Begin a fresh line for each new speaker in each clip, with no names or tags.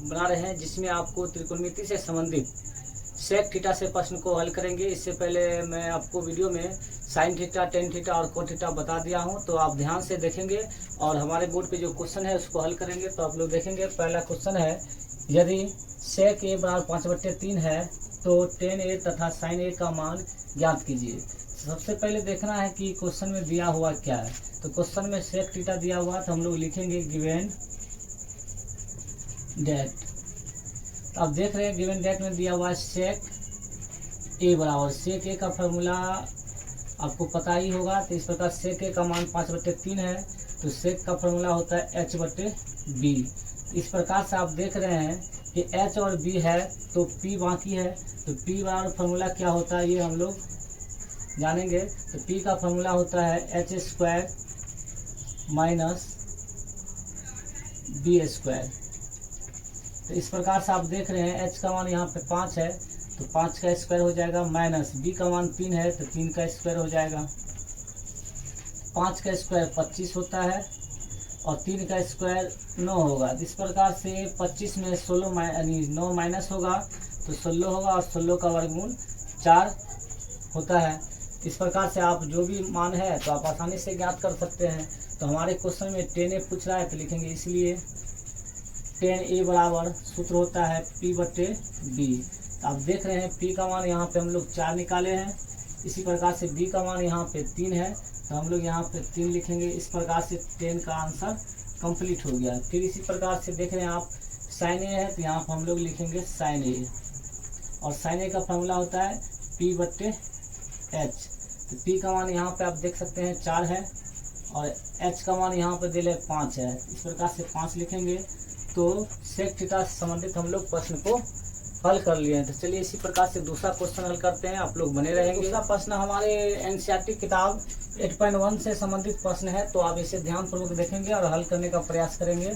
बना रहे हैं जिसमें आपको त्रिकोणमिति से संबंधित सेक थीटा से प्रश्न को हल करेंगे। इससे पहले मैं आपको वीडियो में साइन थीटा, टेन थीटा और कोण थीटा बता दिया हूं, तो आप ध्यान से देखेंगे और हमारे बोर्ड पे जो क्वेश्चन है उसको हल करेंगे। तो आप लोग देखेंगे, पहला क्वेश्चन है, यदि सेक ए बराबर 5/3 है तो टेन ए तथा साइन ए का मान ज्ञात कीजिए। सबसे पहले देखना है कि क्वेश्चन में दिया हुआ क्या है। तो क्वेश्चन में सेक थीटा दिया हुआ, तो हम लोग लिखेंगे गिवन डेट। तो आप देख रहे हैं गिवन डेट में दिया हुआ है सेक ए बराबर, सेक ए का फॉर्मूला आपको पता ही होगा। तो इस प्रकार सेक ए का मान 5/3 है, तो सेक का फॉर्मूला होता है h/b। इस प्रकार से आप देख रहे हैं कि h और b है तो p बाकी है, तो p बराबर फॉर्मूला क्या होता है ये हम लोग जानेंगे। तो p का फॉर्मूला होता है h² - b²। तो इस प्रकार से आप देख रहे हैं h का मान यहाँ पे 5 है तो 5 का स्क्वायर हो जाएगा, माइनस b का मान 3 है तो 3 का स्क्वायर हो जाएगा। 5 का स्क्वायर 25 होता है और 3 का स्क्वायर 9 होगा। इस प्रकार से 25 में 9 माइनस होगा तो 16 होगा और 16 का वर्गमूल 4 होता है। इस प्रकार से आप जो भी मान है तो आप आसानी से ज्ञात कर सकते हैं। तो हमारे क्वेश्चन में 10a पूछ रहा है तो लिखेंगे इसलिए 10a बराबर सूत्र होता है p/b। तो आप देख रहे हैं p का मान यहाँ पे हम लोग 4 निकाले हैं। इसी प्रकार से b का मान यहाँ पे 3 है तो हम लोग यहाँ पे 3 लिखेंगे। इस प्रकार से 10 का आंसर कंप्लीट हो गया। फिर इसी प्रकार से देख रहे हैं आप साइन ए है तो यहाँ पर हम लोग लिखेंगे साइन ए, और साइन ए का फॉर्मूला होता है p/h। तो p का मान यहाँ पे आप देख सकते हैं 4 है और h का मान यहाँ पे दिले 5 है। इस प्रकार से 5 लिखेंगे। तो सेक थीटा से संबंधित हम लोग प्रश्न को हल कर लिए हैं। तो चलिए इसी प्रकार से दूसरा क्वेश्चन हल करते हैं, आप लोग बने रहेंगे। दूसरा प्रश्न हमारे एनसीईआरटी किताब 8.1 से संबंधित प्रश्न है, तो आप इसे ध्यानपूर्वक देखेंगे और हल करने का प्रयास करेंगे।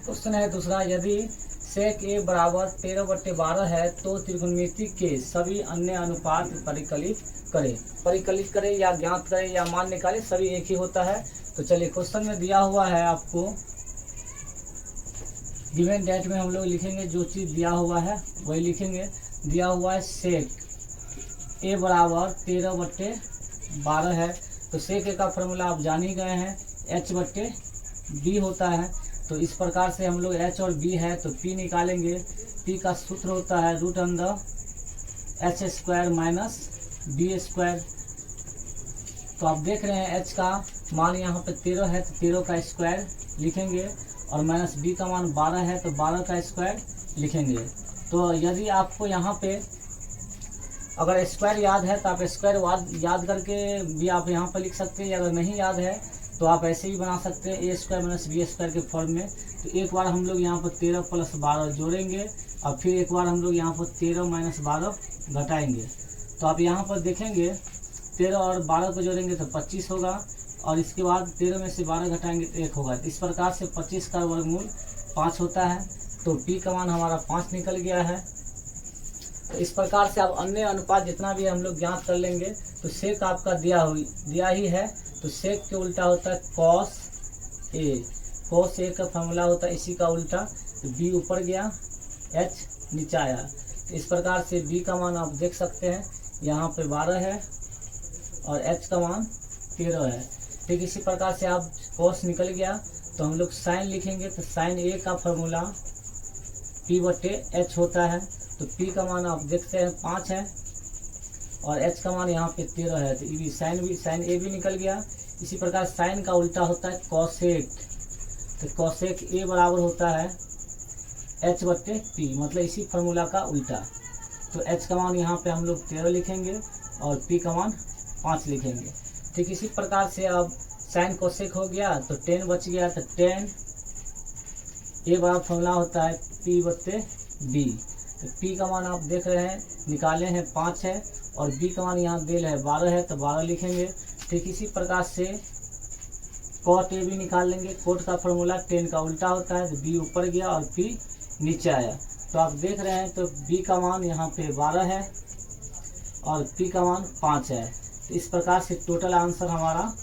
क्वेश्चन है दूसरा, यदि सेक ए बराबर 13/12 है तो त्रिकोणमिति के सभी अन्य अनुपात परिकलित करें या ज्ञात करें या मान निकालें, सभी एक ही होता है। तो चलिए क्वेश्चन में दिया हुआ है आपको गिवन डेट में हम लोग लिखेंगे जो चीज़ दिया हुआ है वही लिखेंगे। दिया हुआ है सेक ए बराबर 13/12 है, तो सेक ए का फॉर्मूला आप जान ही गए हैं h/b होता है। तो इस प्रकार से हम लोग h और b है तो p निकालेंगे। p का सूत्र होता है √h² - b²। तो आप देख रहे हैं h का मान यहाँ पे 13 है तो 13 का स्क्वायर लिखेंगे और माइनस b का मान 12 है तो 12 का स्क्वायर लिखेंगे। तो यदि आपको यहाँ पे अगर स्क्वायर याद है तो आप स्क्वायर याद करके भी आप यहाँ पर लिख सकते हैं, अगर नहीं याद है तो आप ऐसे भी बना सकते हैं a² - b² के फॉर्म में। तो एक बार हम लोग यहाँ पर 13 + 12 जोड़ेंगे और फिर एक बार हम लोग यहाँ पर 13 - 12 घटाएंगे। तो आप यहाँ पर देखेंगे 13 और 12 को जोड़ेंगे तो 25 होगा और इसके बाद 13 में से 12 घटाएंगे तो 1 होगा। तो इस प्रकार से 25 का वर्गमूल 5 होता है। तो p का मान हमारा 5 निकल गया है। तो इस प्रकार से आप अन्य अनुपात जितना भी हम लोग ज्ञात कर लेंगे। तो सेक आपका दिया ही है, तो सेक के उल्टा होता है कॉस ए। कॉस ए का फॉर्मूला होता है इसी का उल्टा। तो b ऊपर गया, h नीचे आया। तो इस प्रकार से b का मान आप देख सकते हैं यहाँ पे 12 है और h का मान 13 है। ठीक इसी प्रकार से आप कॉस निकल गया तो हम लोग साइन लिखेंगे। तो साइन ए का फॉर्मूला p/h होता है। तो p का मान आप देखते हैं 5 है और h का मान यहाँ पे 13 है। तो साइन ए भी निकल गया। इसी प्रकार साइन का उल्टा होता है कॉसेक। तो कॉसेक ए बराबर होता है h/p, मतलब इसी फार्मूला का उल्टा। तो h का मान यहाँ पे हम लोग 13 लिखेंगे और p का मान 5 लिखेंगे। ठीक इसी प्रकार से अब साइन कोसेक हो गया तो 10 बच गया। तो 10 ए बराबर फॉर्मूला होता है p/b। तो p का मान आप देख रहे हैं निकाले हैं 5 है और b का मान यहाँ दिल है 12 है तो 12 लिखेंगे। ठीक इसी प्रकार से कॉट ए भी निकाल लेंगे। कॉट का फॉर्मूला 10 का उल्टा होता है। तो b ऊपर गया और p नीचे आया। तो आप देख रहे हैं तो b का मान यहाँ पे 12 है और p का मान 5 है। तो इस प्रकार से टोटल आंसर हमारा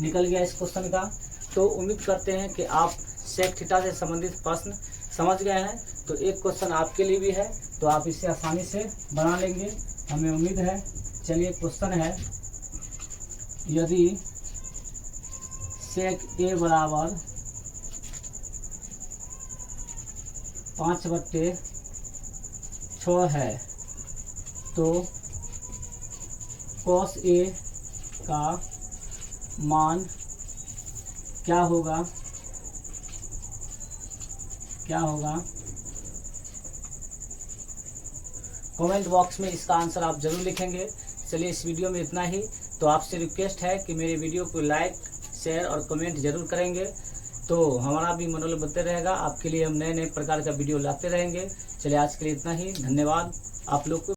निकल गया इस क्वेश्चन का। तो उम्मीद करते हैं कि आप सेक थीटा से संबंधित प्रश्न समझ गए हैं। तो एक क्वेश्चन आपके लिए भी है, तो आप इसे आसानी से बना लेंगे, हमें उम्मीद है। चलिए क्वेश्चन है, यदि सेक ए बराबर 5/6 है तो cos ए का मान क्या होगा, क्या होगा? कमेंट बॉक्स में इसका आंसर आप जरूर लिखेंगे। चलिए इस वीडियो में इतना ही। तो आपसे रिक्वेस्ट है कि मेरे वीडियो को लाइक, शेयर और कमेंट जरूर करेंगे, तो हमारा भी मनोबल बनते रहेगा। आपके लिए हम नए नए प्रकार का वीडियो लाते रहेंगे। चलिए आज के लिए इतना ही, धन्यवाद आप लोग को।